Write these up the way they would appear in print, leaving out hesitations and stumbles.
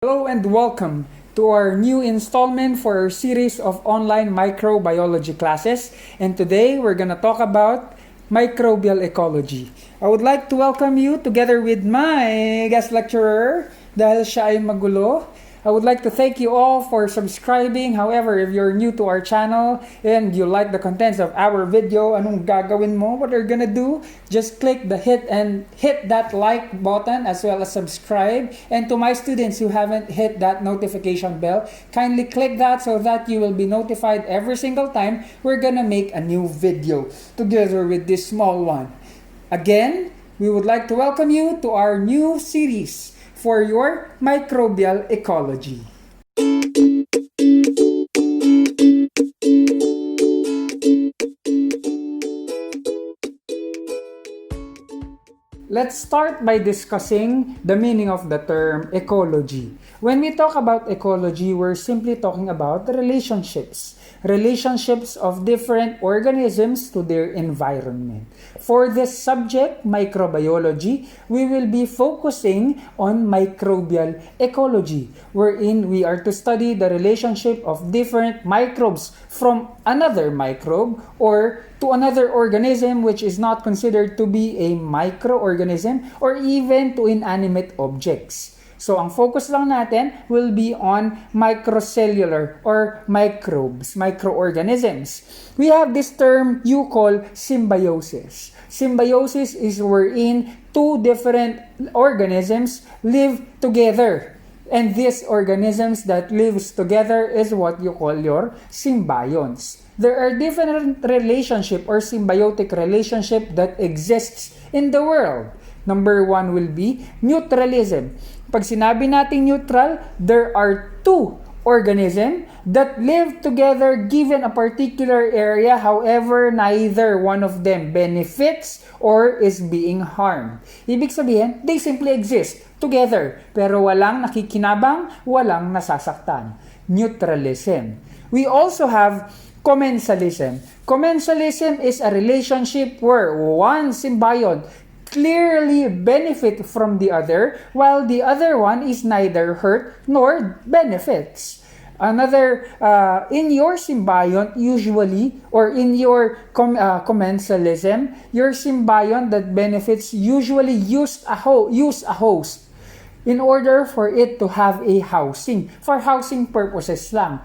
Hello and welcome to our new installment for our series of online microbiology classes. And today we're going to talk about microbial ecology. I would like to welcome you together with my guest lecturer dahil siya ay magulo. I would like to thank you all for subscribing. However, if you're new to our channel and you like the contents of our video, anong gagawin mo? What you're gonna do? Just click the hit that like button as well as subscribe. And to my students who haven't hit that notification bell, kindly click that so that you will be notified every single time we're gonna make a new video together with this small one. Again, we would like to welcome you to our new series for your microbial ecology. Let's start by discussing the meaning of the term ecology. When we talk about ecology, we're simply talking about the relationships of different organisms to their environment. For this subject, microbiology, we will be focusing on microbial ecology, wherein we are to study the relationship of different microbes from another microbe or to another organism which is not considered to be a microorganism or even to inanimate objects. So, ang focus lang natin will be on microcellular or microbes, microorganisms. We have this term you call symbiosis. Symbiosis is wherein two different organisms live together. And these organisms that lives together is what you call your symbionts. There are different relationship or symbiotic relationship that exists in the world. Number one will be mutualism. Pag sinabi nating neutral, there are two organisms that live together given a particular area, however, neither one of them benefits or is being harmed. Ibig sabihin, they simply exist together, pero walang nakikinabang, walang nasasaktan. Neutralism. We also have commensalism. Commensalism is a relationship where one symbiont clearly benefit from the other, while the other one is neither hurt nor benefits. Another, in your symbiont usually, or in your commensalism, your symbiont that benefits usually use a host in order for it to have a housing. For housing purposes lang.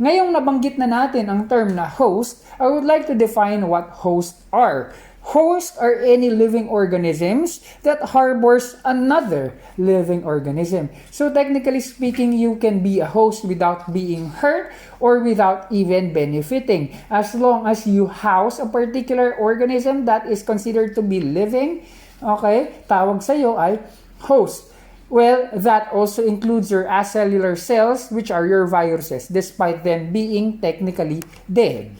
Ngayong nabanggit na natin ang term na host, I would like to define what hosts are. Hosts are any living organisms that harbors another living organism. So technically speaking, you can be a host without being hurt or without even benefiting. As long as you house a particular organism that is considered to be living, okay, tawag sa'yo ay host. Well, that also includes your acellular cells, which are your viruses, despite them being technically dead.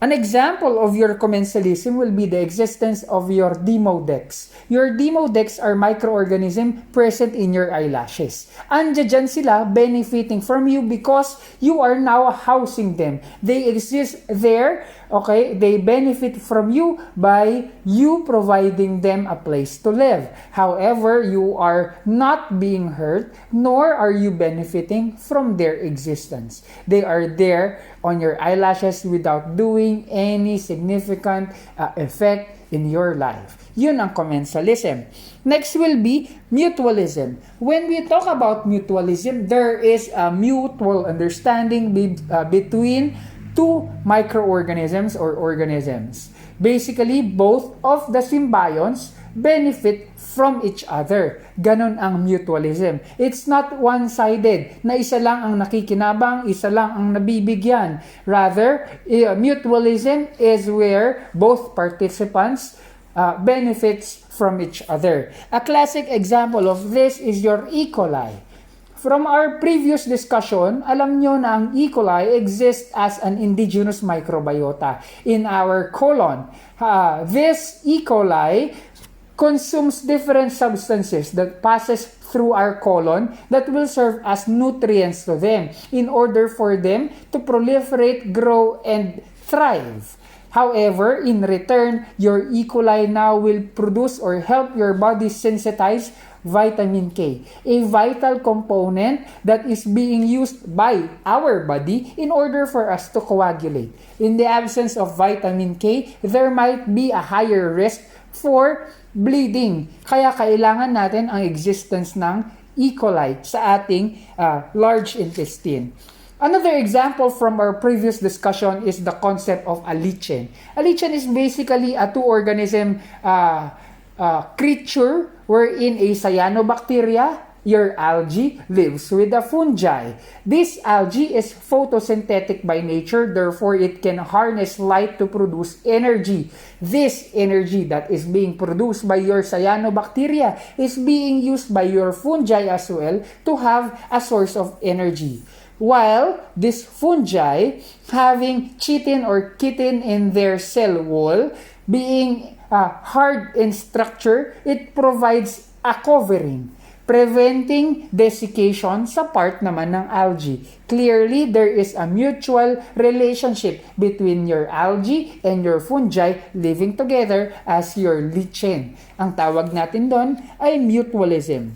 An example of your commensalism will be the existence of your demodex. Your demodex are microorganisms present in your eyelashes. Andiyan sila benefiting from you because you are now housing them. They exist there, okay? They benefit from you by you providing them a place to live. However, you are not being hurt, nor are you benefiting from their existence. They are there on your eyelashes without doing any significant effect in your life. Yun ang commensalism. Next will be mutualism. When we talk about mutualism, there is a mutual understanding between two microorganisms or organisms. Basically, both of the symbionts benefit from each other. Ganon ang mutualism. It's not one-sided na isa lang ang nakikinabang, isa lang ang nabibigyan. Rather, mutualism is where both participants benefits from each other. A classic example of this is your Ecology. From our previous discussion, alam nyo na ang E. coli exists as an indigenous microbiota in our colon. This E. coli consumes different substances that passes through our colon that will serve as nutrients to them in order for them to proliferate, grow, and thrive. However, in return, your E. coli now will produce or help your body sensitize vitamin K, a vital component that is being used by our body in order for us to coagulate. In the absence of vitamin K, there might be a higher risk for bleeding. Kaya kailangan natin ang existence ng E. coli sa ating large intestine. Another example from our previous discussion is the concept of a lichen. A lichen is basically a two-organism creature wherein a cyanobacteria, your algae, lives with a fungi. This algae is photosynthetic by nature, therefore it can harness light to produce energy. This energy that is being produced by your cyanobacteria is being used by your fungi as well to have a source of energy. While this fungi having chitin or chitin in their cell wall, being hard in structure, it provides a covering, preventing desiccation sa part naman ng algae. Clearly, there is a mutual relationship between your algae and your fungi living together as your lichen. Ang tawag natin doon ay mutualism.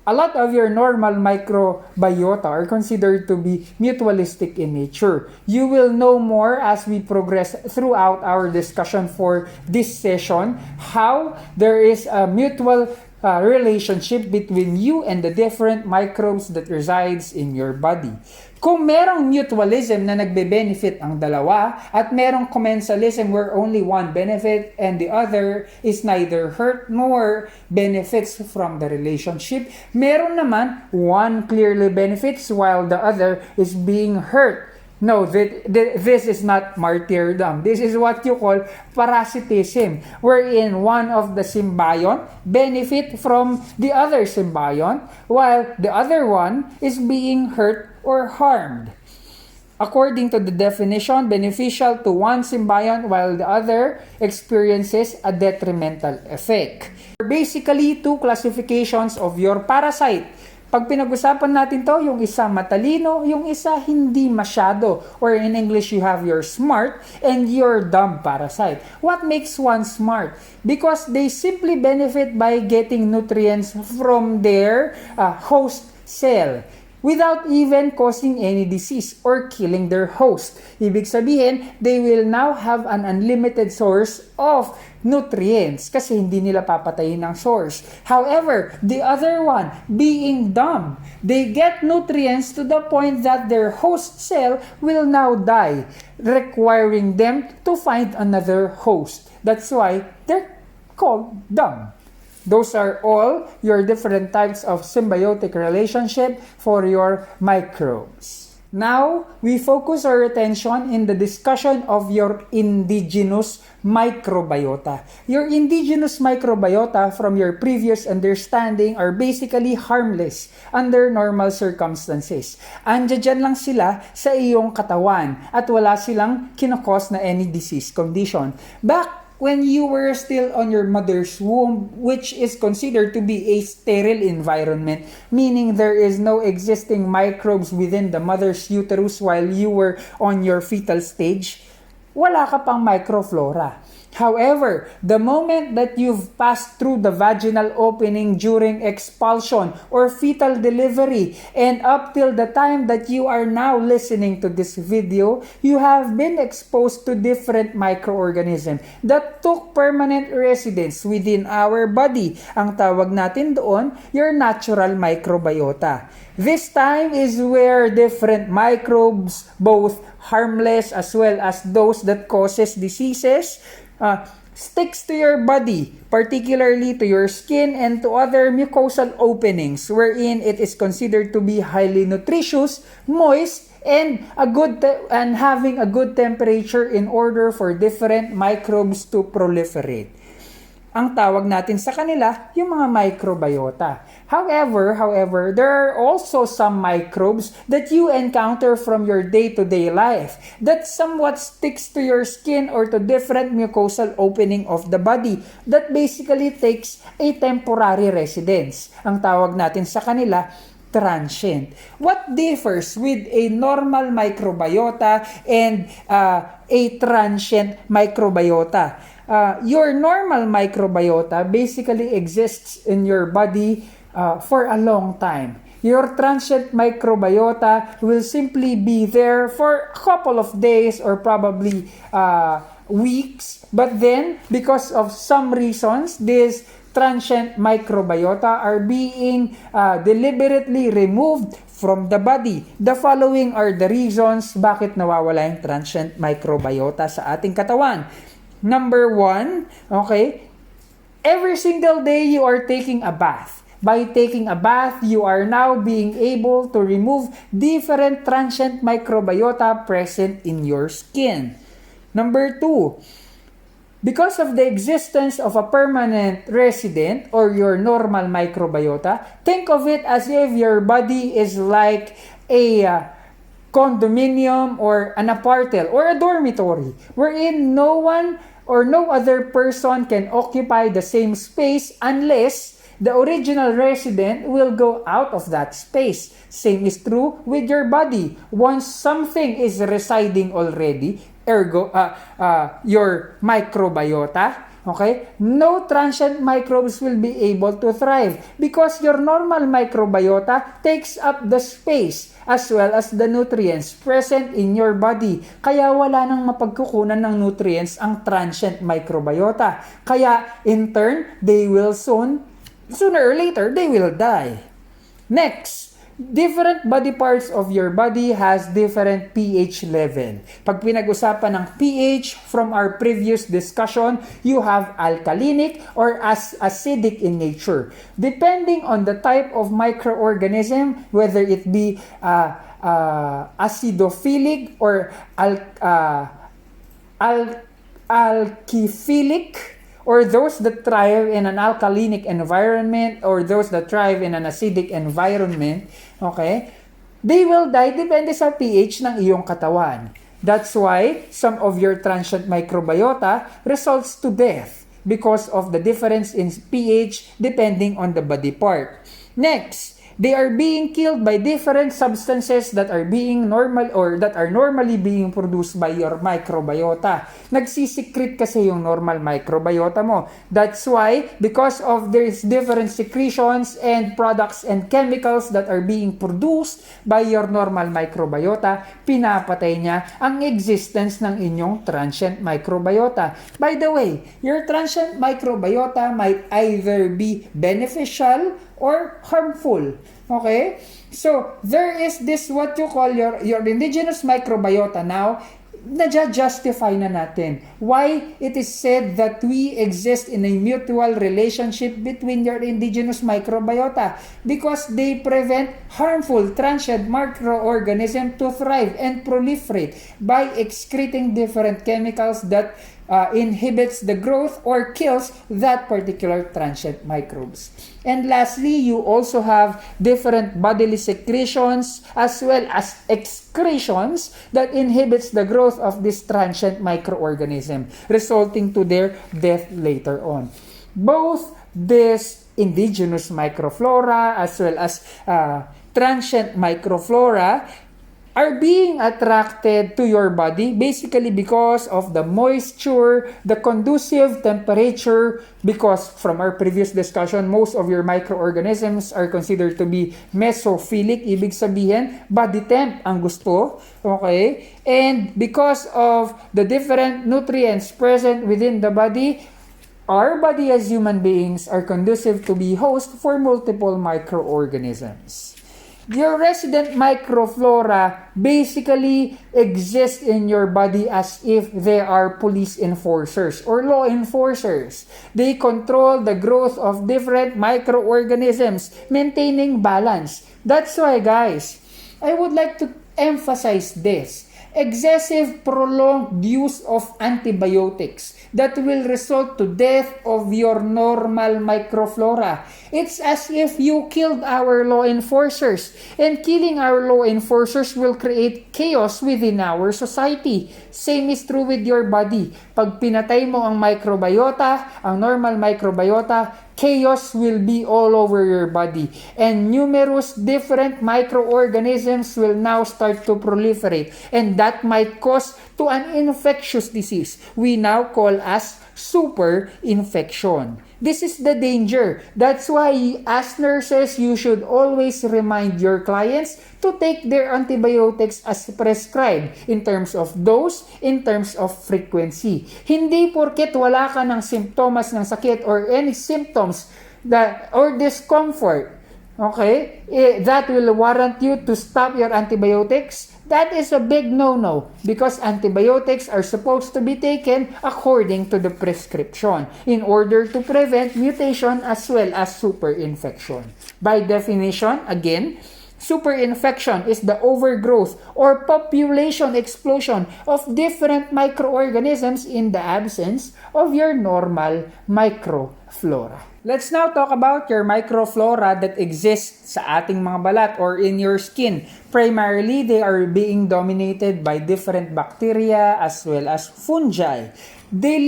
A lot of your normal microbiota are considered to be mutualistic in nature. You will know more as we progress throughout our discussion for this session how there is a mutual relationship between you and the different microbes that resides in your body. Kung merong mutualism na nagbe-benefit ang dalawa at merong commensalism where only one benefit and the other is neither hurt nor benefits from the relationship, meron naman one clearly benefits while the other is being hurt. No, this is not martyrdom. This is what you call parasitism, wherein one of the symbiont benefit from the other symbiont, while the other one is being hurt or harmed. According to the definition, beneficial to one symbiont while the other experiences a detrimental effect. Basically, two classifications of your parasite. Pag pinag-usapan natin to, yung isa matalino, yung isa hindi masyado. Or in English, you have your smart and your dumb parasite. What makes one smart? Because they simply benefit by getting nutrients from their host cell without even causing any disease or killing their host. Ibig sabihin, they will now have an unlimited source of nutrients kasi hindi nila papatayin ang source. However, the other one, being dumb, they get nutrients to the point that their host cell will now die, requiring them to find another host. That's why they're called dumb. Those are all your different types of symbiotic relationship for your microbes. Now, we focus our attention in the discussion of your indigenous microbiota. Your indigenous microbiota, from your previous understanding, are basically harmless under normal circumstances. Andiyan lang sila sa iyong katawan at wala silang kinakos na any disease condition. Back when you were still on your mother's womb, which is considered to be a sterile environment, meaning there is no existing microbes within the mother's uterus while you were on your fetal stage, wala ka pang microflora. However, the moment that you've passed through the vaginal opening during expulsion or fetal delivery and up till the time that you are now listening to this video, you have been exposed to different microorganisms that took permanent residence within our body. Ang tawag natin doon, your natural microbiota. This time is where different microbes, both harmless as well as those that causes diseases, sticks to your body, particularly to your skin and to other mucosal openings, wherein it is considered to be highly nutritious, moist, and having a good temperature in order for different microbes to proliferate. Ang tawag natin sa kanila, yung mga microbiota. However, there are also some microbes that you encounter from your day-to-day life that somewhat sticks to your skin or to different mucosal opening of the body that basically takes a temporary residence. Ang tawag natin sa kanila, transient. What differs with a normal microbiota and a transient microbiota? Your normal microbiota basically exists in your body for a long time. Your transient microbiota will simply be there for a couple of days or probably weeks. But then, because of some reasons, this transient microbiota are being deliberately removed from the body. The following are the reasons bakit nawawala yung transient microbiota sa ating katawan. Number 1, okay, every single day you are taking a bath. By taking a bath, you are now being able to remove different transient microbiota present in your skin. Number 2, because of the existence of a permanent resident or your normal microbiota, think of it as if your body is like a condominium or an apartment or a dormitory wherein no one or no other person can occupy the same space unless the original resident will go out of that space. Same is true with your body. Once something is residing already, ergo, your microbiota, okay, no transient microbes will be able to thrive because your normal microbiota takes up the space as well as the nutrients present in your body. Kaya wala nang mapagkukunan ng nutrients ang transient microbiota. Kaya in turn, they will sooner or later, they will die. Next, different body parts of your body has different pH level. Pag pinag-usapan ng pH from our previous discussion, you have alkalinic or acidic in nature. Depending on the type of microorganism, whether it be acidophilic or alkyphilic, or those that thrive in an alkalinic environment or those that thrive in an acidic environment, okay, they will die depende sa pH ng iyong katawan. That's why some of your transient microbiota results to death because of the difference in pH depending on the body part. Next, they are being killed by different substances that are being normal or that are normally being produced by your microbiota. Nagsisikret kasi yung normal microbiota mo. That's why, because of these different secretions and products and chemicals that are being produced by your normal microbiota, pinapatay niya ang existence ng inyong transient microbiota. By the way, your transient microbiota might either be beneficial or harmful. Okay? So, there is this what you call your indigenous microbiota now, na-justify na natin. Why it is said that we exist in a mutual relationship between your indigenous microbiota? Because they prevent harmful transient microorganisms to thrive and proliferate by excreting different chemicals that inhibits the growth or kills that particular transient microbes. And lastly, you also have different bodily secretions as well as excretions that inhibits the growth of this transient microorganism, resulting to their death later on. Both this indigenous microflora as well as transient microflora are being attracted to your body basically because of the moisture, the conducive temperature, because from our previous discussion, most of your microorganisms are considered to be mesophilic, ibig sabihin, body temp ang gusto, okay? And because of the different nutrients present within the body, our body as human beings are conducive to be host for multiple microorganisms. Your resident microflora basically exist in your body as if they are police enforcers or law enforcers. They control the growth of different microorganisms, maintaining balance. That's why, guys, I would like to emphasize this. Excessive prolonged use of antibiotics that will result to death of your normal microflora. It's as if you killed our law enforcers, and killing our law enforcers will create chaos within our society. Same is true with your body. Pag pinatay mo ang microbiota, ang normal microbiota, chaos will be all over your body, and numerous different microorganisms will now start to proliferate, and that might cause to an infectious disease we now call as super infection. This is the danger. That's why as nurses, you should always remind your clients to take their antibiotics as prescribed in terms of dose, in terms of frequency. Hindi porket wala ka ng simptomas ng sakit or any symptoms or discomfort, okay, that will warrant you to stop your antibiotics. That is a big no-no because antibiotics are supposed to be taken according to the prescription in order to prevent mutation as well as superinfection. By definition, again, superinfection is the overgrowth or population explosion of different microorganisms in the absence of your normal microflora. Let's now talk about your microflora that exists sa ating mga balat or in your skin. Primarily, they are being dominated by different bacteria as well as fungi. They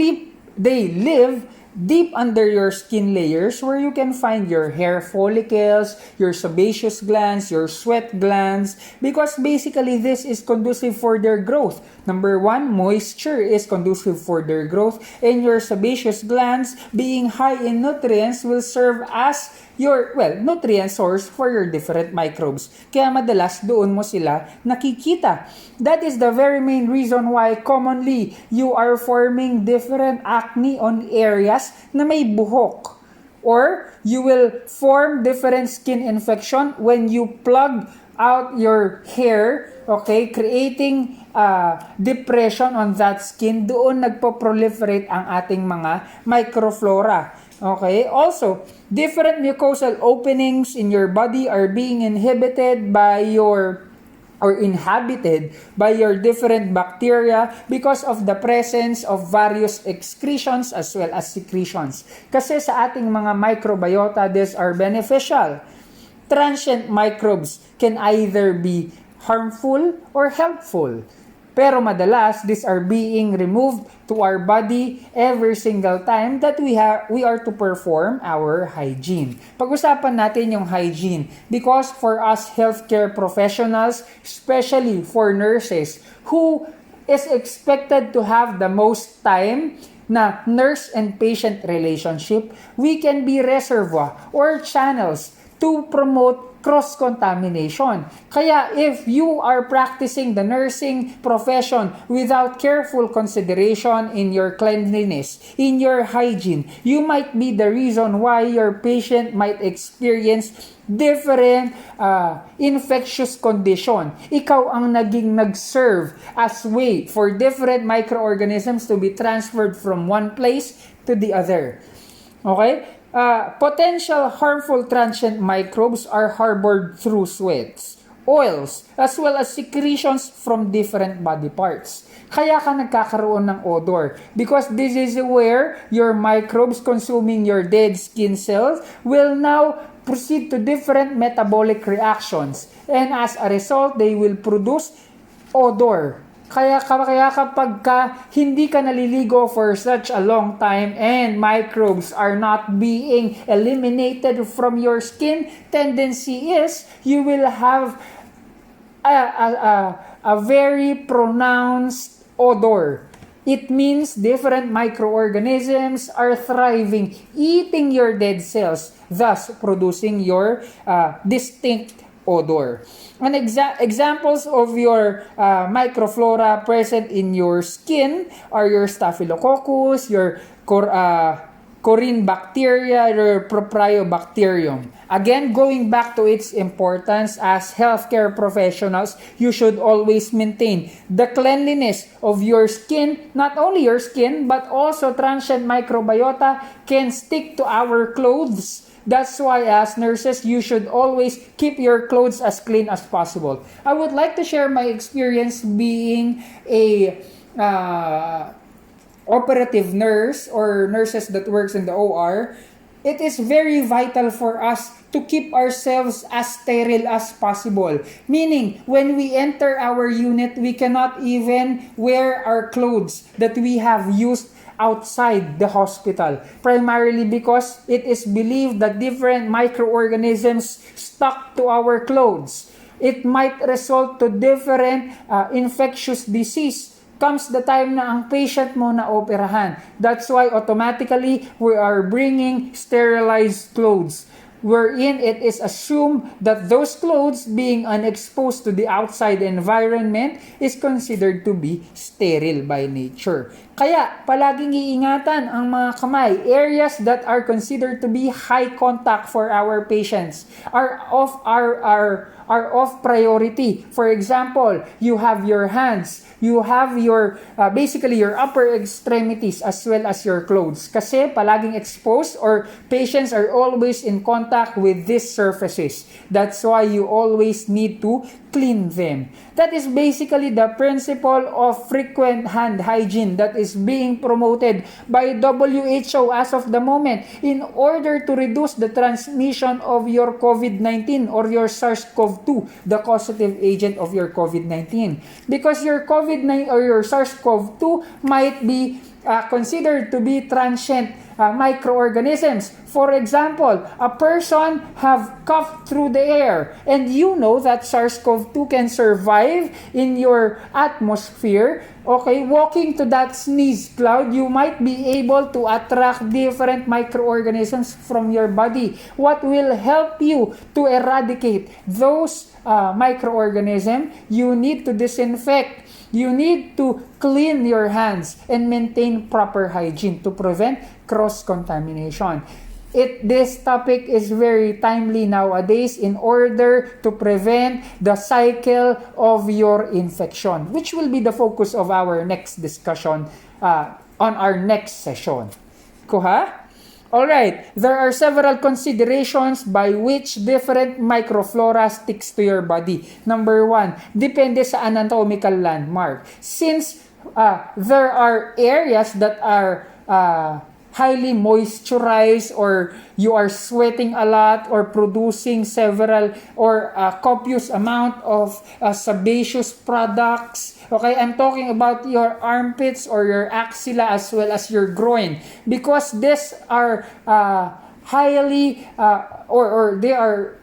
live deep under your skin layers where you can find your hair follicles, your sebaceous glands, your sweat glands, because basically this is conducive for their growth. Number one, moisture is conducive for their growth, and your sebaceous glands, being high in nutrients, will serve as your, nutrient source for your different microbes. Kaya madalas doon mo sila nakikita. That is the very main reason why commonly you are forming different acne on areas na may buhok. Or you will form different skin infection when you plug out your hair, okay, creating depression on that skin. Doon nagpo-proliferate ang ating mga microflora. Okay, also, different mucosal openings in your body are being inhibited by your inhabited by your different bacteria because of the presence of various excretions as well as secretions. Kasi sa ating mga microbiota, these are beneficial. Transient microbes can either be harmful or helpful. Pero madalas, these are being removed to our body every single time that we are to perform our hygiene. Pag-usapan natin yung hygiene because for us healthcare professionals, especially for nurses, who is expected to have the most time na nurse and patient relationship, we can be reservoir or channels to promote cross-contamination. Kaya if you are practicing the nursing profession without careful consideration in your cleanliness, in your hygiene, you might be the reason why your patient might experience different infectious condition. Ikaw ang naging nag-serve as way for different microorganisms to be transferred from one place to the other. Okay? Potential harmful transient microbes are harbored through sweats, oils, as well as secretions from different body parts. Kaya ka nagkakaroon ng odor because this is where your microbes consuming your dead skin cells will now proceed to different metabolic reactions, and as a result, they will produce odor. Kaya kapag hindi ka naliligo for such a long time and microbes are not being eliminated from your skin, tendency is you will have a very pronounced odor. It means different microorganisms are thriving, eating your dead cells, thus producing your distinct odor. And examples of your microflora present in your skin are your Staphylococcus, your Coryn bacteria, your Propionibacterium. Again, going back to its importance as healthcare professionals, you should always maintain the cleanliness of your skin. Not only your skin, but also transient microbiota can stick to our clothes. That's why as nurses, you should always keep your clothes as clean as possible. I would like to share my experience being a operative nurse or nurses that works in the OR. It is very vital for us to keep ourselves as sterile as possible. Meaning, when we enter our unit, we cannot even wear our clothes that we have used outside the hospital, primarily because it is believed that different microorganisms stuck to our clothes. It might result to different infectious disease. Comes the time na ang patient mo na operahan. That's why automatically we are bringing sterilized clothes, wherein it is assumed that those clothes being unexposed to the outside environment is considered to be sterile by nature. Kaya, palaging iingatan ang mga kamay. Areas that are considered to be high contact for our patients are of priority. For example, you have your hands, you have your, basically your upper extremities as well as your clothes. Kasi palaging exposed or patients are always in contact with these surfaces. That's why you always need to clean them. That is basically the principle of frequent hand hygiene that is being promoted by WHO as of the moment in order to reduce the transmission of your COVID-19 or your SARS-CoV-2, the causative agent of your COVID-19. Because your COVID-19 or your SARS-CoV-2 might be considered to be transient microorganisms. For example, a person have coughed through the air, and you know that SARS-CoV-2 can survive in your atmosphere. Okay, walking to that sneeze cloud, you might be able to attract different microorganisms from your body. What will help you to eradicate those microorganisms? You need to disinfect. You need to clean your hands and maintain proper hygiene to prevent cross-contamination. This topic is very timely nowadays in order to prevent the cycle of your infection, which will be the focus of our next discussion on our next session. Kuha? Alright, there are several considerations by which different microflora sticks to your body. Number one, depende sa anatomical landmark. Since there are areas that are highly moisturized, or you are sweating a lot or producing several or copious amount of sebaceous products. Okay, I'm talking about your armpits or your axilla as well as your groin, because these are highly or they are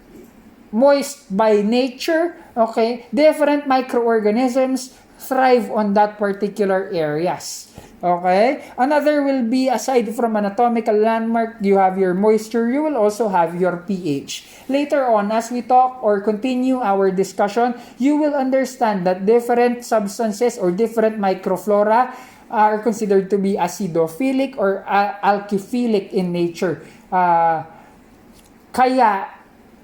moist by nature. Okay, different microorganisms thrive on that particular areas. Okay? Another will be, aside from anatomical landmark, you have your moisture, you will also have your pH. Later on, as we talk or continue our discussion, you will understand that different substances or different microflora are considered to be acidophilic or alkyphilic in nature. Kaya,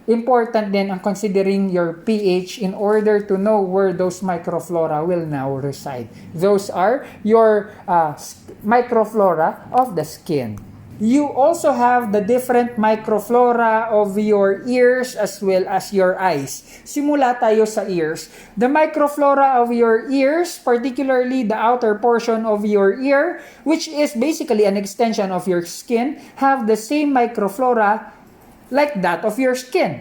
important din ang considering your pH in order to know where those microflora will now reside. Those are your microflora of the skin. You also have the different microflora of your ears as well as your eyes. Simula tayo sa ears. The microflora of your ears, particularly the outer portion of your ear, which is basically an extension of your skin, have the same microflora like that of your skin.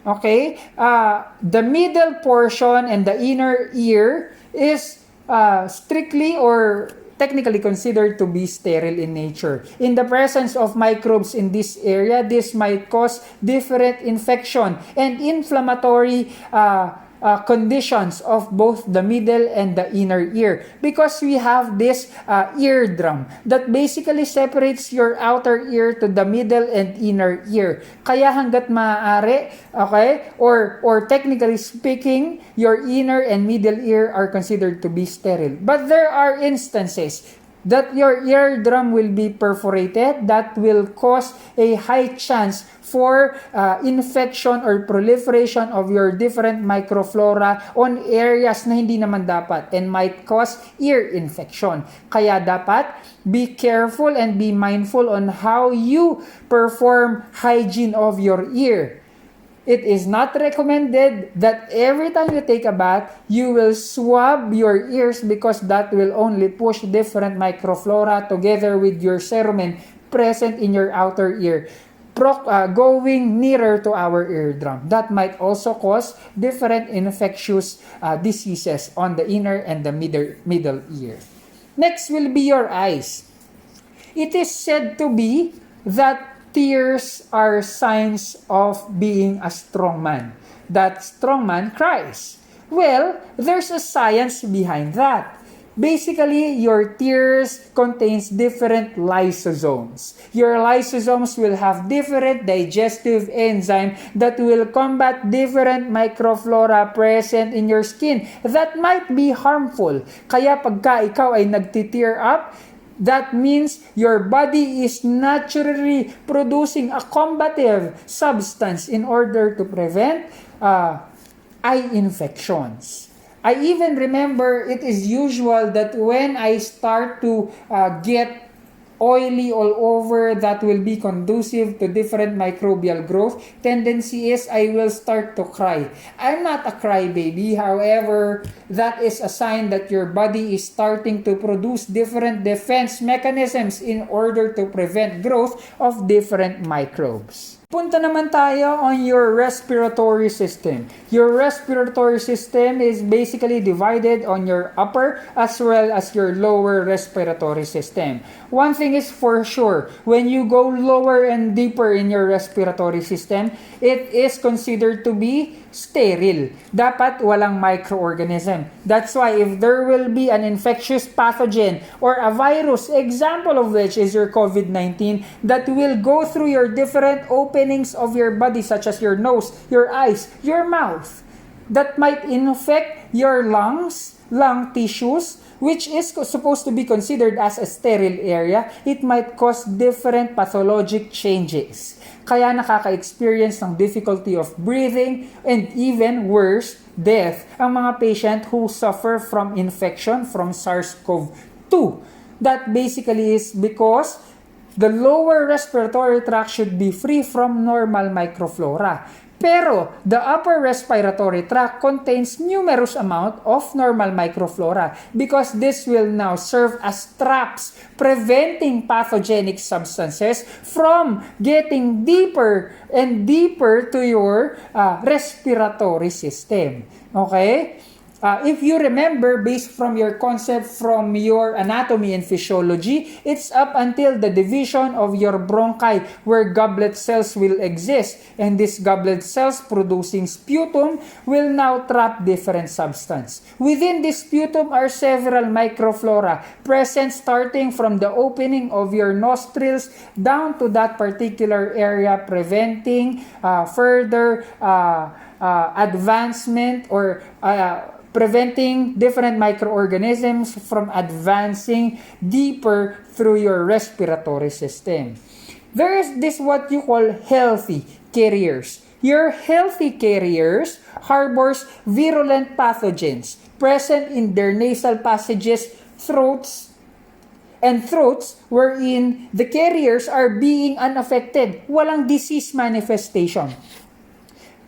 Okay? The middle portion and the inner ear is strictly or technically considered to be sterile in nature. In the presence of microbes in this area, this might cause different infection and inflammatory conditions of both the middle and the inner ear, because we have this eardrum that basically separates your outer ear to the middle and inner ear. Kaya hanggat maaari, okay, or technically speaking, your inner and middle ear are considered to be sterile. But there are instances that your eardrum will be perforated, that will cause a high chance for infection or proliferation of your different microflora on areas na hindi naman dapat and might cause ear infection. Kaya dapat be careful and be mindful on how you perform hygiene of your ear. It is not recommended that every time you take a bath, you will swab your ears, because that will only push different microflora together with your cerumen present in your outer ear, going nearer to our eardrum. That might also cause different infectious diseases on the inner and the middle ear. Next will be your eyes. It is said to be that tears are signs of being a strong man. That strong man cries. Well, there's a science behind that. Basically, your tears contains different lysosomes. Your lysosomes will have different digestive enzyme that will combat different microflora present in your skin that might be harmful. Kaya pagka ikaw ay nagti-tear up, that means your body is naturally producing a combative substance in order to prevent eye infections. I even remember it is usual that when I start to get oily all over, that will be conducive to different microbial growth. Tendency is I will start to cry. I'm not a crybaby, however, that is a sign that your body is starting to produce different defense mechanisms in order to prevent growth of different microbes. Punta naman tayo on your respiratory system. Your respiratory system is basically divided on your upper as well as your lower respiratory system. One thing is for sure, when you go lower and deeper in your respiratory system, it is considered to be sterile. Dapat walang microorganism. That's why if there will be an infectious pathogen or a virus, example of which is your COVID-19, that will go through your different openings of your body such as your nose, your eyes, your mouth, that might infect your lungs, lung tissues, which is supposed to be considered as a sterile area. It might cause different pathologic changes. Kaya nakaka-experience ng difficulty of breathing and even worse, death ang mga patient who suffer from infection from SARS-CoV-2. That basically is because the lower respiratory tract should be free from normal microflora. Pero the upper respiratory tract contains numerous amount of normal microflora because this will now serve as traps preventing pathogenic substances from getting deeper and deeper to your respiratory system. Okay? If you remember, based from your concept from your anatomy and physiology, it's up until the division of your bronchi where goblet cells will exist. And these goblet cells producing sputum will now trap different substance. Within this sputum are several microflora present starting from the opening of your nostrils down to that particular area, preventing further advancement or preventing different microorganisms from advancing deeper through your respiratory system. There is this what you call healthy carriers. Your healthy carriers harbors virulent pathogens present in their nasal passages, throats wherein the carriers are being unaffected. Walang disease manifestation.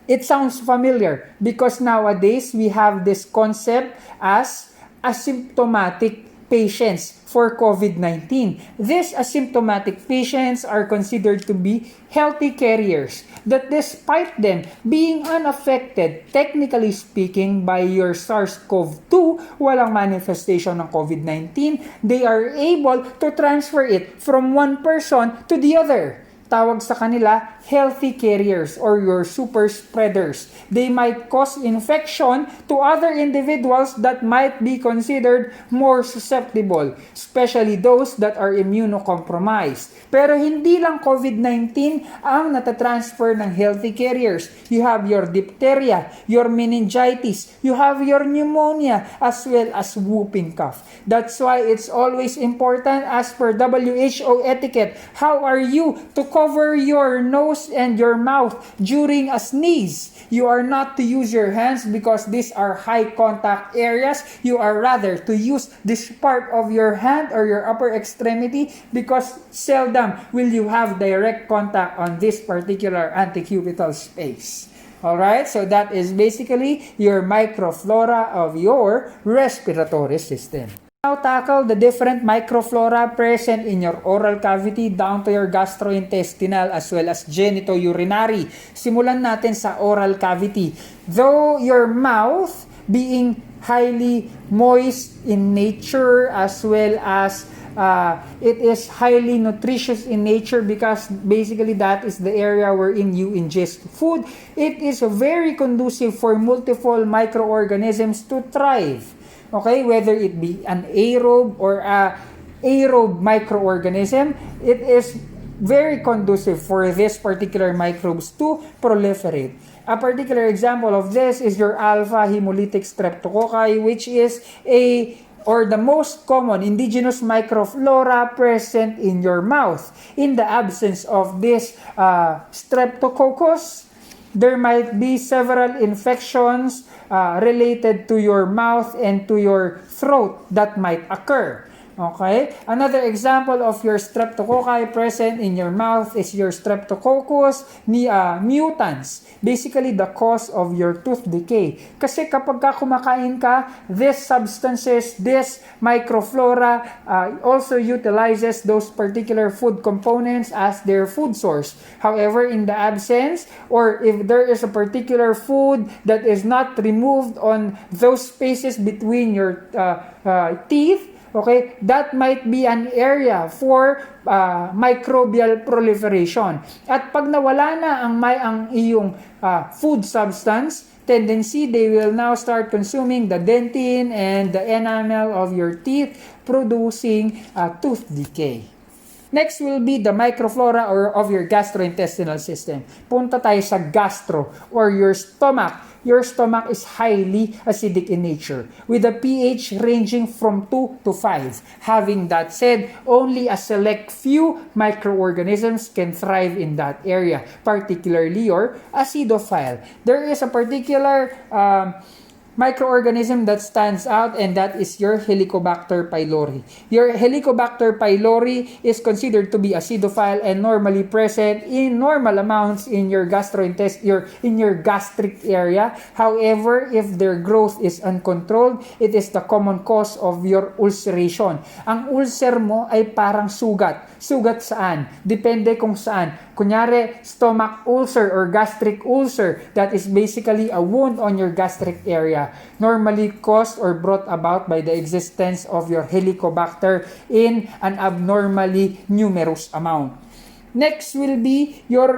It sounds familiar because nowadays we have this concept as asymptomatic patients for COVID-19. These asymptomatic patients are considered to be healthy carriers that despite them being unaffected, technically speaking, by your SARS-CoV-2, walang manifestation ng COVID-19, they are able to transfer it from one person to the other. Tawag sa kanila, healthy carriers or your super spreaders. They might cause infection to other individuals that might be considered more susceptible, especially those that are immunocompromised. Pero hindi lang COVID-19 ang natatransfer ng healthy carriers. You have your diphtheria, your meningitis, you have your pneumonia, as well as whooping cough. That's why it's always important as per WHO etiquette, how are you to cover your nose and your mouth during a sneeze. You are not to use your hands because these are high contact areas. You are rather to use this part of your hand or your upper extremity because seldom will you have direct contact on this particular antecubital space. Alright, so that is basically your microflora of your respiratory system. Now tackle the different microflora present in your oral cavity down to your gastrointestinal as well as genitourinary. Simulan natin sa oral cavity. Though your mouth being highly moist in nature as well as it is highly nutritious in nature because basically that is the area wherein you ingest food. It is very conducive for multiple microorganisms to thrive. Okay, whether it be an aerobe or a aerobe microorganism, it is very conducive for this particular microbes to proliferate. A particular example of this is your alpha hemolytic streptococci, which is the most common indigenous microflora present in your mouth. In the absence of this streptococcus, there might be several infections related to your mouth and to your throat that might occur. Okay? Another example of your streptococci present in your mouth is your streptococcus mutans. Basically, the cause of your tooth decay. Kasi kapag kumakain ka, these substances, this microflora also utilizes those particular food components as their food source. However, in the absence, or if there is a particular food that is not removed on those spaces between your teeth, okay, that might be an area for microbial proliferation. At pag nawala na ang iyong food substance, tendency they will now start consuming the dentin and the enamel of your teeth, producing tooth decay. Next will be the microflora of your gastrointestinal system. Punta tayo sa gastro or your stomach. Your stomach is highly acidic in nature with a pH ranging from 2 to 5. Having that said, only a select few microorganisms can thrive in that area, particularly your acidophile. There is a particular microorganism that stands out, and that is your Helicobacter pylori. Your Helicobacter pylori is considered to be acidophile and normally present in normal amounts in your in your gastric area. However, if their growth is uncontrolled, it is the common cause of your ulceration. Ang ulcer mo ay parang sugat. Sugat saan? Depende kung saan. Kunyari, stomach ulcer or gastric ulcer, that is basically a wound on your gastric area, normally caused or brought about by the existence of your Helicobacter in an abnormally numerous amount. Next will be your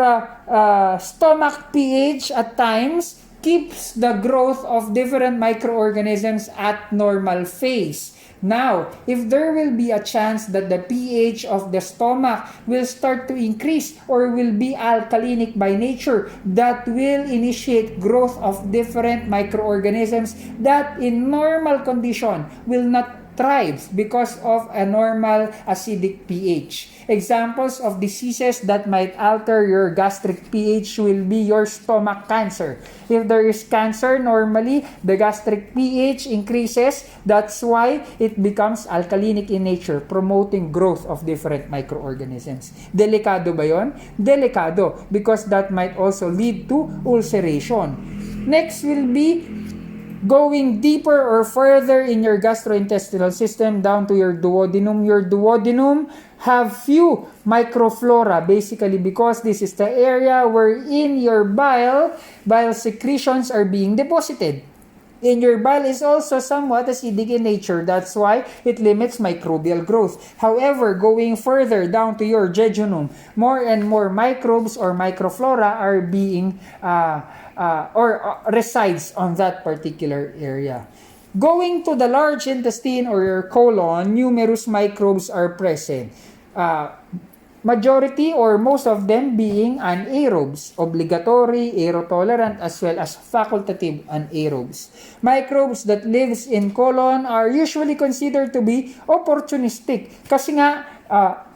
stomach pH at times keeps the growth of different microorganisms at normal phase. Now, if there will be a chance that the pH of the stomach will start to increase or will be alkalinic by nature, that will initiate growth of different microorganisms that in normal condition will not thrive because of a normal acidic pH. Examples of diseases that might alter your gastric pH will be your stomach cancer. If there is cancer, normally the gastric pH increases. That's why it becomes alkalinic in nature, promoting growth of different microorganisms. Delikado ba yon? Delikado, because that might also lead to ulceration. Next will be going deeper or further in your gastrointestinal system down to your duodenum. Your duodenum have few microflora, basically because this is the area wherein your bile secretions are being deposited. And your bile is also somewhat acidic in nature. That's why it limits microbial growth. However, going further down to your jejunum, more and more microbes or microflora are being resides on that particular area. Going to the large intestine or your colon, numerous microbes are present. Majority or most of them being anaerobes, obligatory, aerotolerant, as well as facultative anaerobes. Microbes that lives in colon are usually considered to be opportunistic kasi nga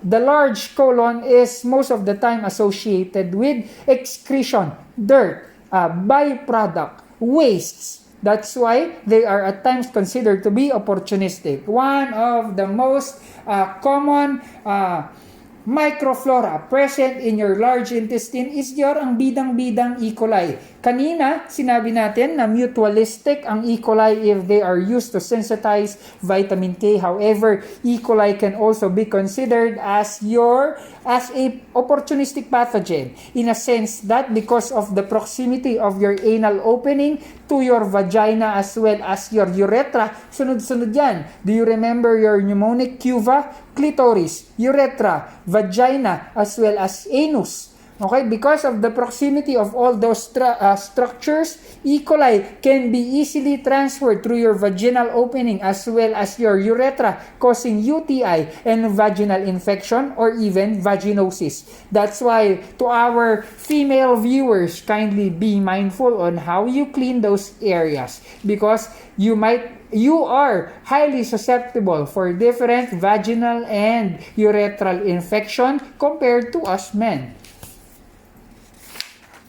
the large colon is most of the time associated with excretion, dirt, byproduct, wastes. That's why they are at times considered to be opportunistic. One of the most common microflora present in your large intestine is ang bidang-bidang E. coli. Kanina, sinabi natin na mutualistic ang E. coli if they are used to sensitize vitamin K. However, E. coli can also be considered as a opportunistic pathogen in a sense that because of the proximity of your anal opening to your vagina as well as your urethra, sunod-sunod yan. Do you remember your pneumonic cuva? clitoris, urethra, vagina, as well as anus. Okay, because of the proximity of all those structures, E. coli can be easily transferred through your vaginal opening as well as your urethra, causing UTI and vaginal infection or even vaginosis. That's why to our female viewers, kindly be mindful on how you clean those areas because you are highly susceptible for different vaginal and urethral infection compared to us men.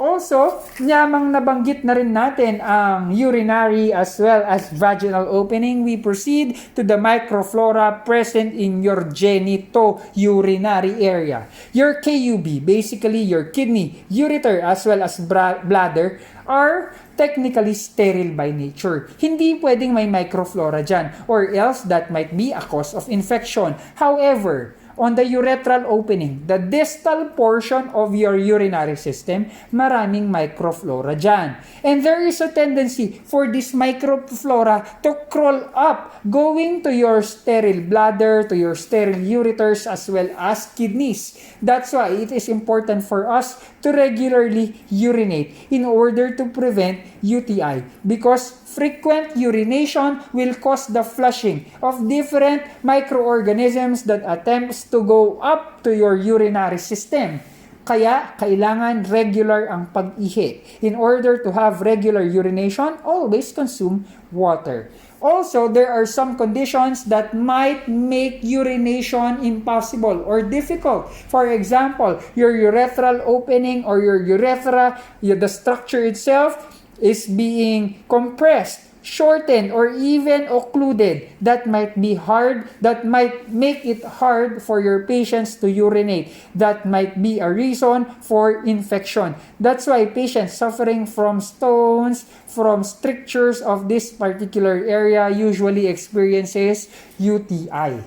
Also, yamang nabanggit na rin natin ang urinary as well as vaginal opening, we proceed to the microflora present in your genitourinary area. Your KUB, basically your kidney, ureter as well as bladder, are technically sterile by nature. Hindi pwedeng may microflora dyan or else that might be a cause of infection. However, on the urethral opening, the distal portion of your urinary system, maraming microflora dyan. And there is a tendency for this microflora to crawl up, going to your sterile bladder, to your sterile ureters, as well as kidneys. That's why it is important for us to regularly urinate in order to prevent UTI because frequent urination will cause the flushing of different microorganisms that attempts to go up to your urinary system. Kaya, kailangan regular ang pag-ihi. In order to have regular urination, always consume water. Also, there are some conditions that might make urination impossible or difficult. For example, your urethral opening or your urethra, the structure itself is being compressed, shortened, or even occluded. That might be hard. That might make it hard for your patients to urinate. That might be a reason for infection. That's why patients suffering from stones, from strictures of this particular area usually experiences UTI.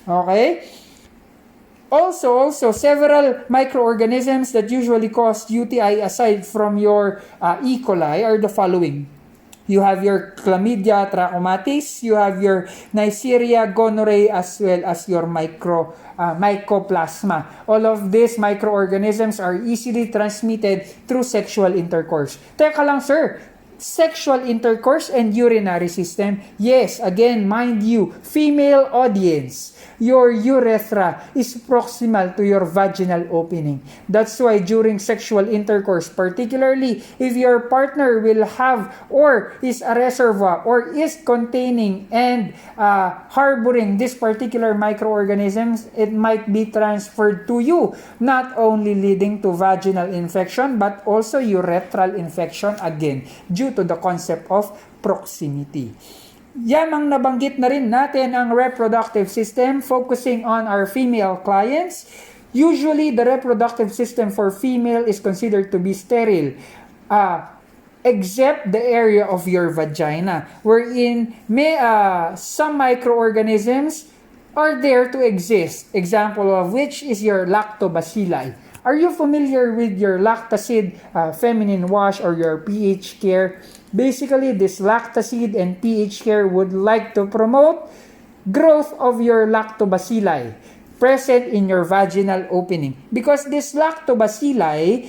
Okay? Also, several microorganisms that usually cause UTI aside from your E. coli are the following. You have your Chlamydia trachomatis, you have your Neisseria gonorrhoeae, as well as your Mycoplasma. All of these microorganisms are easily transmitted through sexual intercourse. Teka lang, sir. Sexual intercourse and urinary system? Yes, again, mind you, female audience, your urethra is proximal to your vaginal opening. That's why during sexual intercourse, particularly if your partner will have or is a reservoir or is containing and harboring this particular microorganisms, it might be transferred to you, not only leading to vaginal infection but also urethral infection again due to the concept of proximity. Yamang nabanggit na rin natin ang reproductive system, focusing on our female clients. Usually, the reproductive system for female is considered to be sterile, except the area of your vagina, wherein some microorganisms are there to exist. Example of which is your lactobacilli. Are you familiar with your Lactacid feminine wash or your pH care? Basically, this Lactacid and pH care would like to promote growth of your lactobacilli present in your vaginal opening. Because this lactobacilli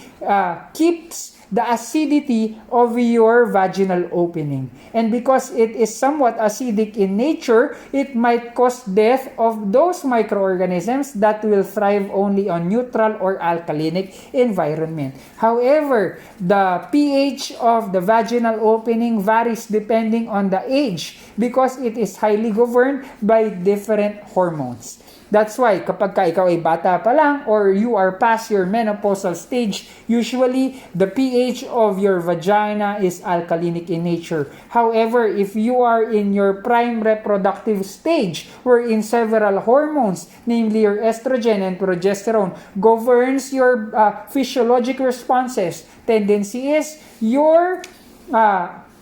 keeps the acidity of your vaginal opening. And because it is somewhat acidic in nature, it might cause death of those microorganisms that will thrive only on neutral or alkalinic environment. However, the pH of the vaginal opening varies depending on the age because it is highly governed by different hormones. That's why kapag ikaw ay bata pa lang or you are past your menopausal stage, usually the pH of your vagina is alkalinic in nature. However, if you are in your prime reproductive stage, wherein several hormones, namely your estrogen and progesterone, governs your physiologic responses, tendency is your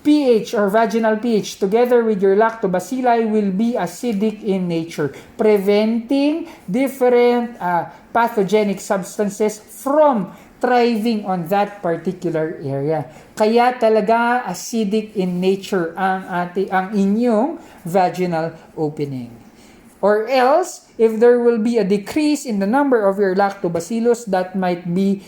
pH or vaginal pH together with your lactobacilli will be acidic in nature, preventing different pathogenic substances from thriving on that particular area. Kaya talaga acidic in nature ang inyong vaginal opening. Or else, if there will be a decrease in the number of your lactobacillus, that might be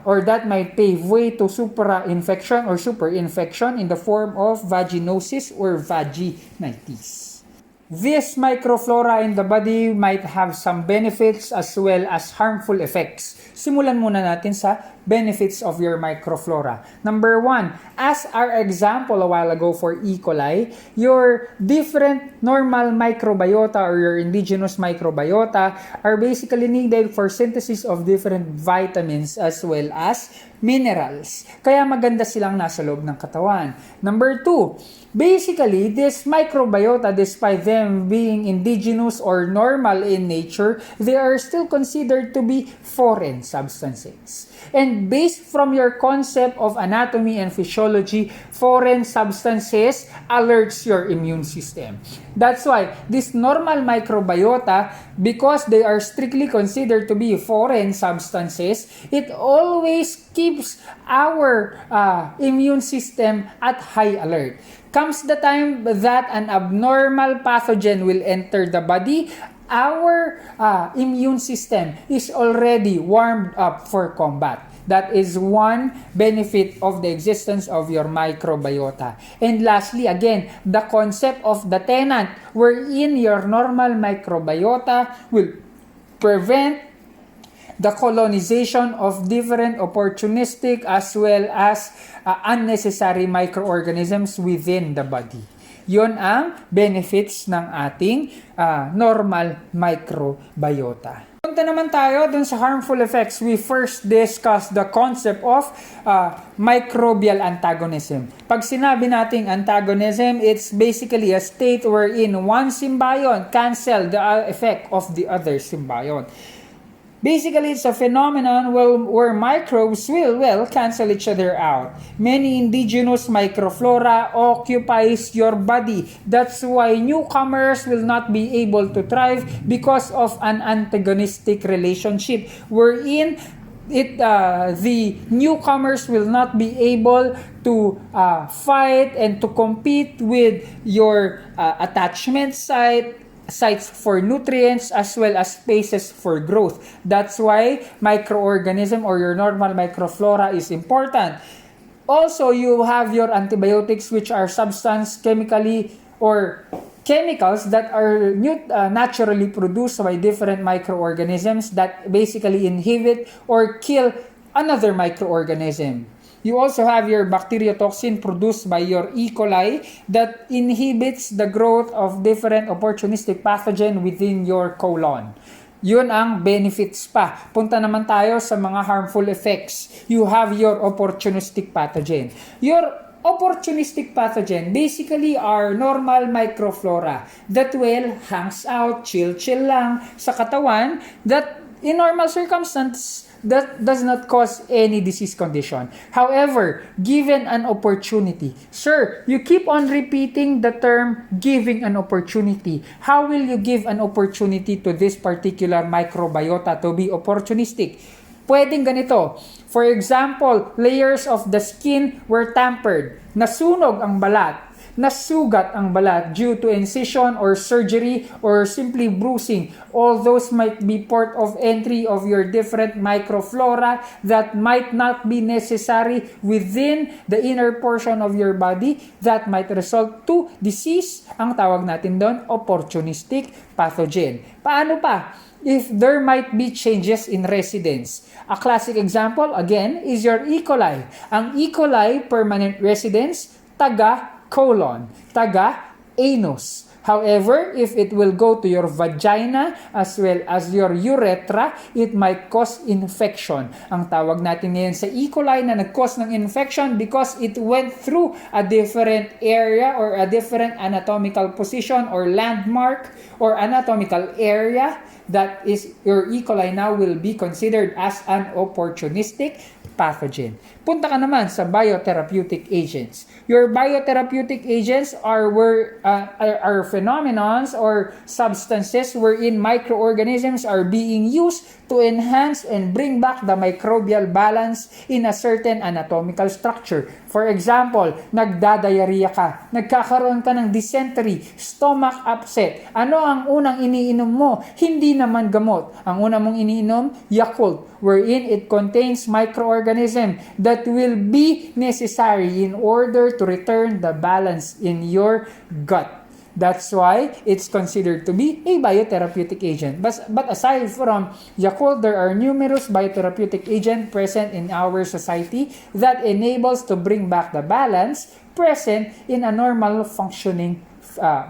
or that might pave way to supra-infection or super-infection in the form of vaginosis or vaginitis. This microflora in the body might have some benefits as well as harmful effects. Simulan muna natin sa benefits of your microflora. Number 1, as our example a while ago for E. coli, your different normal microbiota or your indigenous microbiota are basically needed for synthesis of different vitamins as well as minerals. Kaya maganda silang nasa loob ng katawan. Number 2, basically, this microbiota, despite them being indigenous or normal in nature, they are still considered to be foreign substances. And based from your concept of anatomy and physiology, foreign substances alerts your immune system. That's why this normal microbiota, because they are strictly considered to be foreign substances, it always keeps our immune system at high alert. Comes the time that an abnormal pathogen will enter the body, our immune system is already warmed up for combat. That is one benefit of the existence of your microbiota. And lastly, again, the concept of the tenant, wherein your normal microbiota will prevent the colonization of different opportunistic as well as unnecessary microorganisms within the body. Yon ang benefits ng ating normal microbiota. Punta naman tayo dun sa harmful effects. We first discussed the concept of microbial antagonism. Pag sinabi nating antagonism, it's basically a state wherein one symbiont cancel the effect of the other symbiont. Basically, it's a phenomenon where microbes will cancel each other out. Many indigenous microflora occupies your body. That's why newcomers will not be able to thrive because of an antagonistic relationship wherein the newcomers will not be able to fight and to compete with your attachment sites for nutrients as well as spaces for growth. That's why microorganism or your normal microflora is important. Also, you have your antibiotics, which are substance chemically or chemicals that are naturally produced by different microorganisms that basically inhibit or kill another microorganism. You also have your bacteriotoxin produced by your E. coli that inhibits the growth of different opportunistic pathogen within your colon. Yun ang benefits pa. Punta naman tayo sa mga harmful effects. You have your opportunistic pathogen. Your opportunistic pathogen basically are normal microflora that hangs out, chill lang sa katawan that in normal circumstances that does not cause any disease condition. However, given an opportunity, sir, you keep on repeating the term giving an opportunity. How will you give an opportunity to this particular microbiota to be opportunistic? Pwedeng ganito. For example, layers of the skin were tampered. Nasunog ang balat. Nasugat ang balat due to incision or surgery or simply bruising. All those might be port of entry of your different microflora that might not be necessary within the inner portion of your body that might result to disease. Ang tawag natin doon, opportunistic pathogen. Paano pa? If there might be changes in residence. A classic example, again, is your E. coli. Ang E. coli permanent residence, taga-colon, taga-anus. However, if it will go to your vagina as well as your urethra, it might cause infection. Ang tawag natin ngayon sa E. coli na nag-cause ng infection because it went through a different area or a different anatomical position or landmark or anatomical area. That is, your E. coli now will be considered as an opportunistic pathogen. punta ka naman sa biotherapeutic agents. Your biotherapeutic agents are phenomenons or substances wherein microorganisms are being used to enhance and bring back the microbial balance in a certain anatomical structure. For example, nagdadiarrhea ka, nagkakaroon ka ng dysentery, stomach upset. Ano ang unang iniinom mo? Hindi naman gamot. Ang unang mong iniinom, Yakult, wherein it contains microorganism that will be necessary in order to return the balance in your gut. That's why it's considered to be a biotherapeutic agent. But aside from Yakult, there are numerous biotherapeutic agents present in our society that enables to bring back the balance present in a normal functioning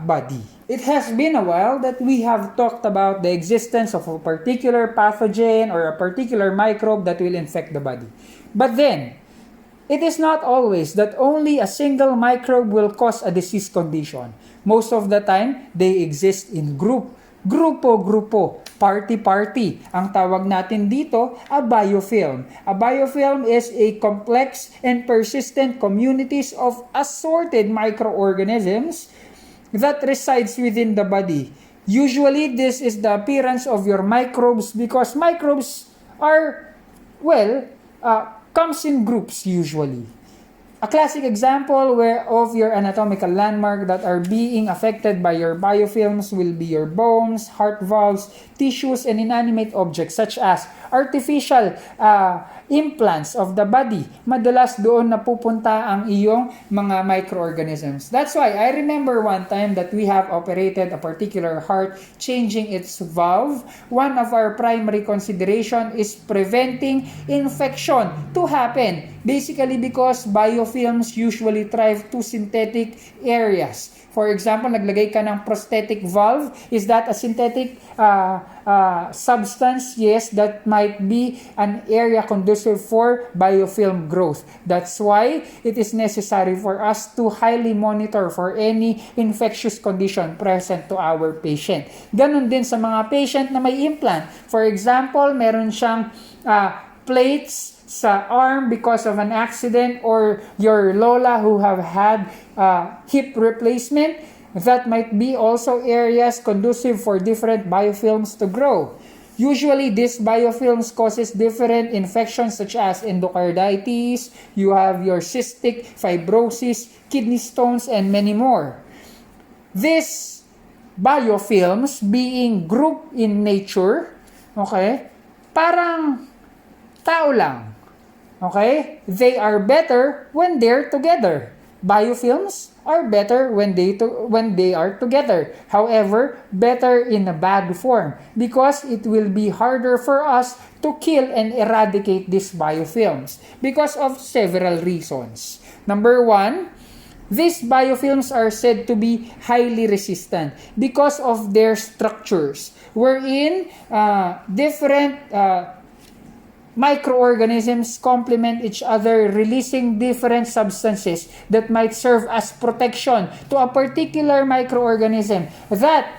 body. It has been a while that we have talked about the existence of a particular pathogen or a particular microbe that will infect the body. But then, it is not always that only a single microbe will cause a disease condition. Most of the time, they exist in group. Grupo, party. Ang tawag natin dito, a biofilm. A biofilm is a complex and persistent communities of assorted microorganisms that resides within the body. Usually, this is the appearance of your microbes because microbes are, comes in groups usually. A classic example of your anatomical landmark that are being affected by your biofilms will be your bones, heart valves, tissues, and inanimate objects such as artificial implants of the body. Madalas doon napupunta ang iyong mga microorganisms. That's why I remember one time that we have operated a particular heart changing its valve. One of our primary consideration is preventing infection to happen. Basically because biofilms usually thrive to synthetic areas. For example, naglagay ka ng prosthetic valve. Is that a synthetic substance? Yes, that might be an area conducive for biofilm growth. That's why it is necessary for us to highly monitor for any infectious condition present to our patient. Ganon din sa mga patient na may implant. For example, meron siyang plates sa arm because of an accident or your lola who have had hip replacement, that might be also areas conducive for different biofilms to grow. Usually, these biofilms causes different infections such as endocarditis, you have your cystic fibrosis, kidney stones, and many more. These biofilms being grouped in nature, okay, parang tao lang. Okay? They are better when they're together. Biofilms are better when they are together. However, better in a bad form because it will be harder for us to kill and eradicate these biofilms because of several reasons. Number one, these biofilms are said to be highly resistant because of their structures, wherein different microorganisms complement each other, releasing different substances that might serve as protection to a particular microorganism that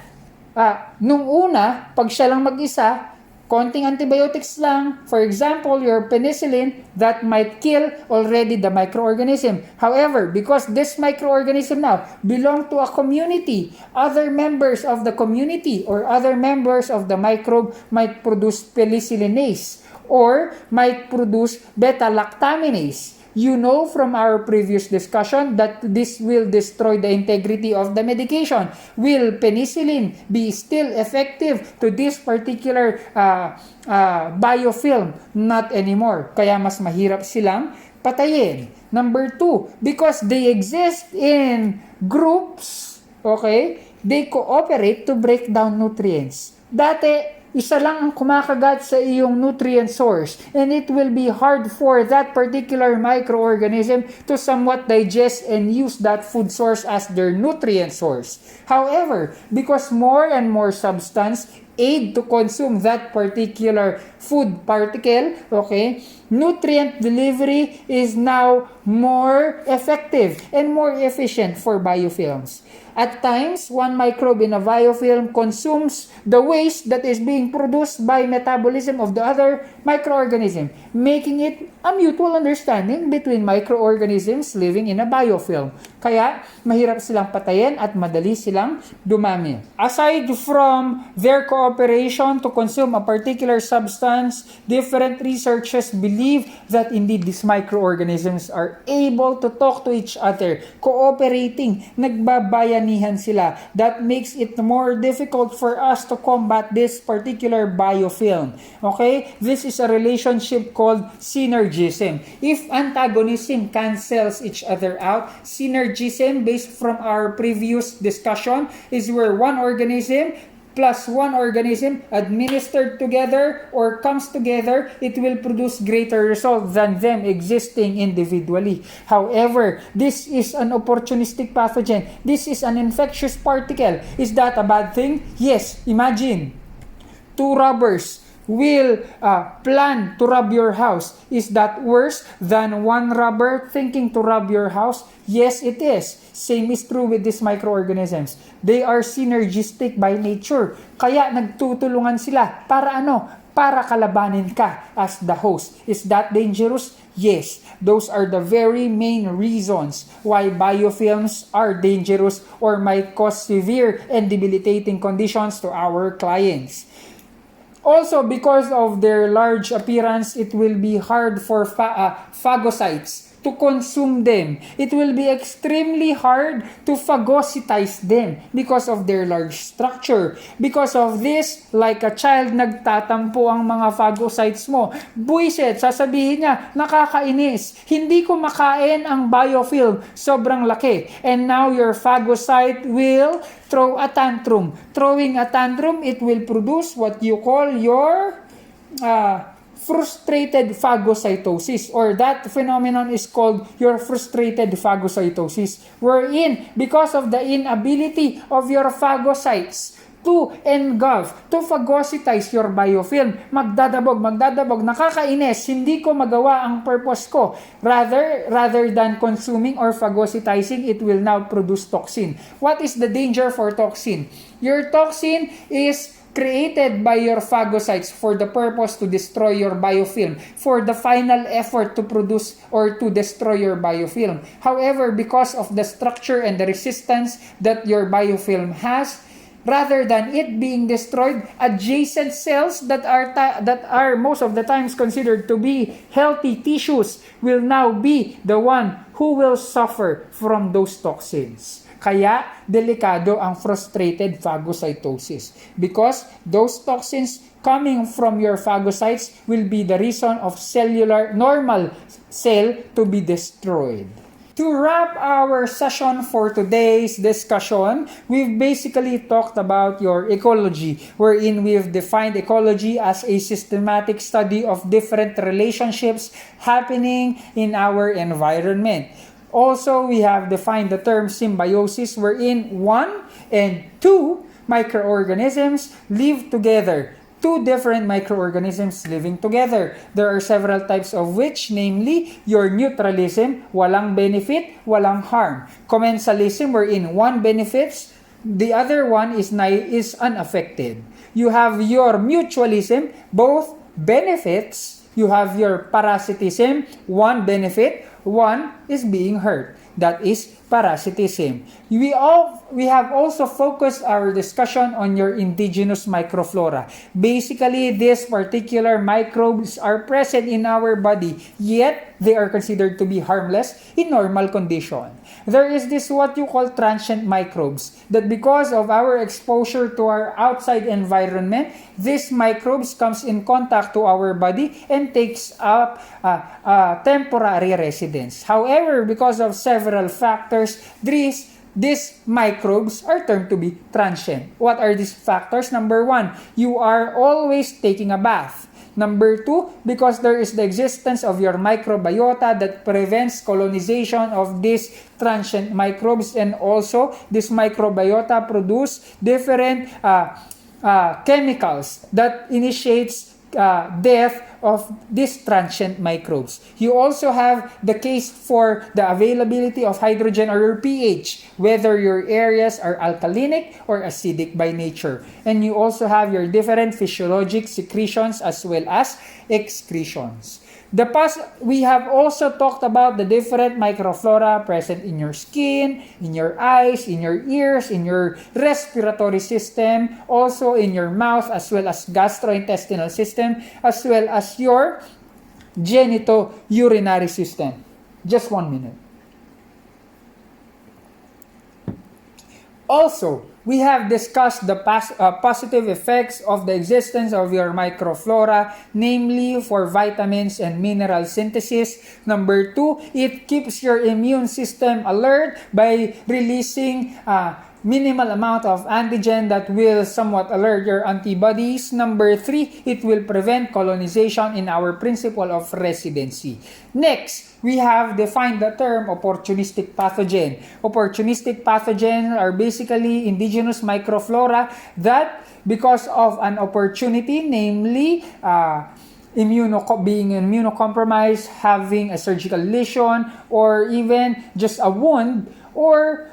nung una, pag siya lang mag-isa, konting antibiotics lang, for example, your penicillin, that might kill already the microorganism. However, because this microorganism now belong to a community, other members of the community or other members of the microbe might produce penicillinase or might produce beta-lactaminase. You know from our previous discussion that this will destroy the integrity of the medication. Will penicillin be still effective to this particular biofilm? Not anymore. Kaya mas mahirap silang patayin. Number two, because they exist in groups, okay, they cooperate to break down nutrients. Dati, isa lang ang kumakagat sa iyong nutrient source and it will be hard for that particular microorganism to somewhat digest and use that food source as their nutrient source. However, because more and more substance aid to consume that particular food particle, okay, nutrient delivery is now more effective and more efficient for biofilms. At times, one microbe in a biofilm consumes the waste that is being produced by metabolism of the other microorganism, making it a mutual understanding between microorganisms living in a biofilm. Kaya, mahirap silang patayin at madali silang dumami. Aside from their cooperation to consume a particular substance, different researchers believe that indeed these microorganisms are able to talk to each other, cooperating, nagbabayanihan sila. That makes it more difficult for us to combat this particular biofilm. Okay? This is a relationship called synergism. If antagonism cancels each other out, synergism, based from our previous discussion, is where one organism plus one organism administered together or comes together, it will produce greater results than them existing individually. However, this is an opportunistic pathogen. This is an infectious particle. Is that a bad thing? Yes. Imagine, two robbers will plan to rob your house. Is that worse than one robber thinking to rob your house? Yes, it is. Same is true with these microorganisms. They are synergistic by nature. Kaya nagtutulungan sila. Para ano? Para kalabanin ka as the host. Is that dangerous? Yes. Those are the very main reasons why biofilms are dangerous or might cause severe and debilitating conditions to our clients. Also, because of their large appearance, it will be hard for phagocytes to consume them. It will be extremely hard to phagocytize them because of their large structure. Because of this, like a child, nagtatampo ang mga phagocytes mo. Buisit, sasabihin niya, nakakainis. Hindi ko makain ang biofilm. Sobrang laki. And now your phagocyte will throw a tantrum. Throwing a tantrum, it will produce what you call your frustrated phagocytosis, or that phenomenon is called your frustrated phagocytosis, wherein because of the inability of your phagocytes to engulf, to phagocytize your biofilm, magdadabog, nakakainis, hindi ko magawa ang purpose ko. Rather than consuming or phagocytizing, it will now produce toxin. What is the danger for toxin? Your toxin is created by your phagocytes for the purpose to destroy your biofilm, for the final effort to produce or to destroy your biofilm. However, because of the structure and the resistance that your biofilm has, rather than it being destroyed, adjacent cells that are most of the times considered to be healthy tissues will now be the one who will suffer from those toxins. Kaya, delikado ang frustrated phagocytosis because those toxins coming from your phagocytes will be the reason of normal cell to be destroyed. To wrap our session for today's discussion, we've basically talked about your ecology, wherein we've defined ecology as a systematic study of different relationships happening in our environment. Also, we have defined the term symbiosis, wherein one and two microorganisms live together. Two different microorganisms living together. There are several types of which, namely, your neutralism, walang benefit, walang harm. Commensalism, wherein one benefits, the other one is unaffected. You have your mutualism, both benefits. You have your parasitism, one benefit, one is being hurt. That is parasitism. We have also focused our discussion on your indigenous microflora. Basically, these particular microbes are present in our body, yet they are considered to be harmless in normal condition. There is this what you call transient microbes, that because of our exposure to our outside environment, these microbes comes in contact to our body and takes up temporary residence. However, because of several factors, these microbes are termed to be transient. What are these factors? Number one, you are always taking a bath. Number two, because there is the existence of your microbiota that prevents colonization of these transient microbes, and also this microbiota produce different chemicals that initiates death of these transient microbes. You also have the case for the availability of hydrogen or your pH, whether your areas are alkalinic or acidic by nature. And you also have your different physiologic secretions as well as excretions. We have also talked about the different microflora present in your skin, in your eyes, in your ears, in your respiratory system, also in your mouth, as well as gastrointestinal system, as well as your genitourinary system. Just 1 minute. Also, we have discussed the positive effects of the existence of your microflora, namely for vitamins and mineral synthesis. Number 2, it keeps your immune system alert by releasing minimal amount of antigen that will somewhat alert your antibodies. Number 3, it will prevent colonization in our principle of residency. Next, we have defined the term opportunistic pathogen. Opportunistic pathogens are basically indigenous microflora that, because of an opportunity, namely being immunocompromised, having a surgical lesion, or even just a wound, or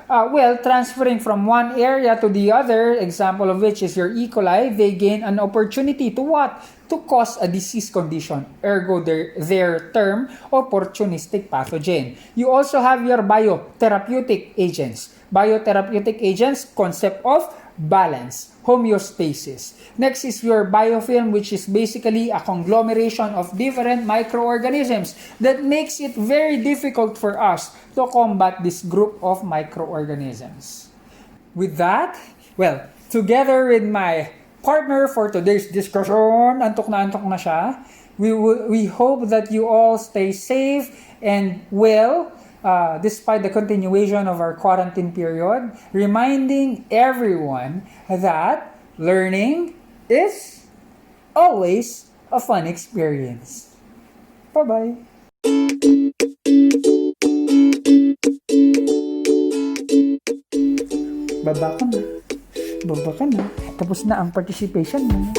transferring from one area to the other, example of which is your Ecology, they gain an opportunity to what? To cause a disease condition, ergo their term, opportunistic pathogen. You also have your biotherapeutic agents. Biotherapeutic agents, concept of balance, homeostasis. Next is your biofilm, which is basically a conglomeration of different microorganisms that makes it very difficult for us to combat this group of microorganisms. With that, together with my partner for today's discussion, antok na siya, we hope that you all stay safe and well despite the continuation of our quarantine period, reminding everyone that learning is always a fun experience. Bye-bye! Baba ka na. Tapos na ang participation mo.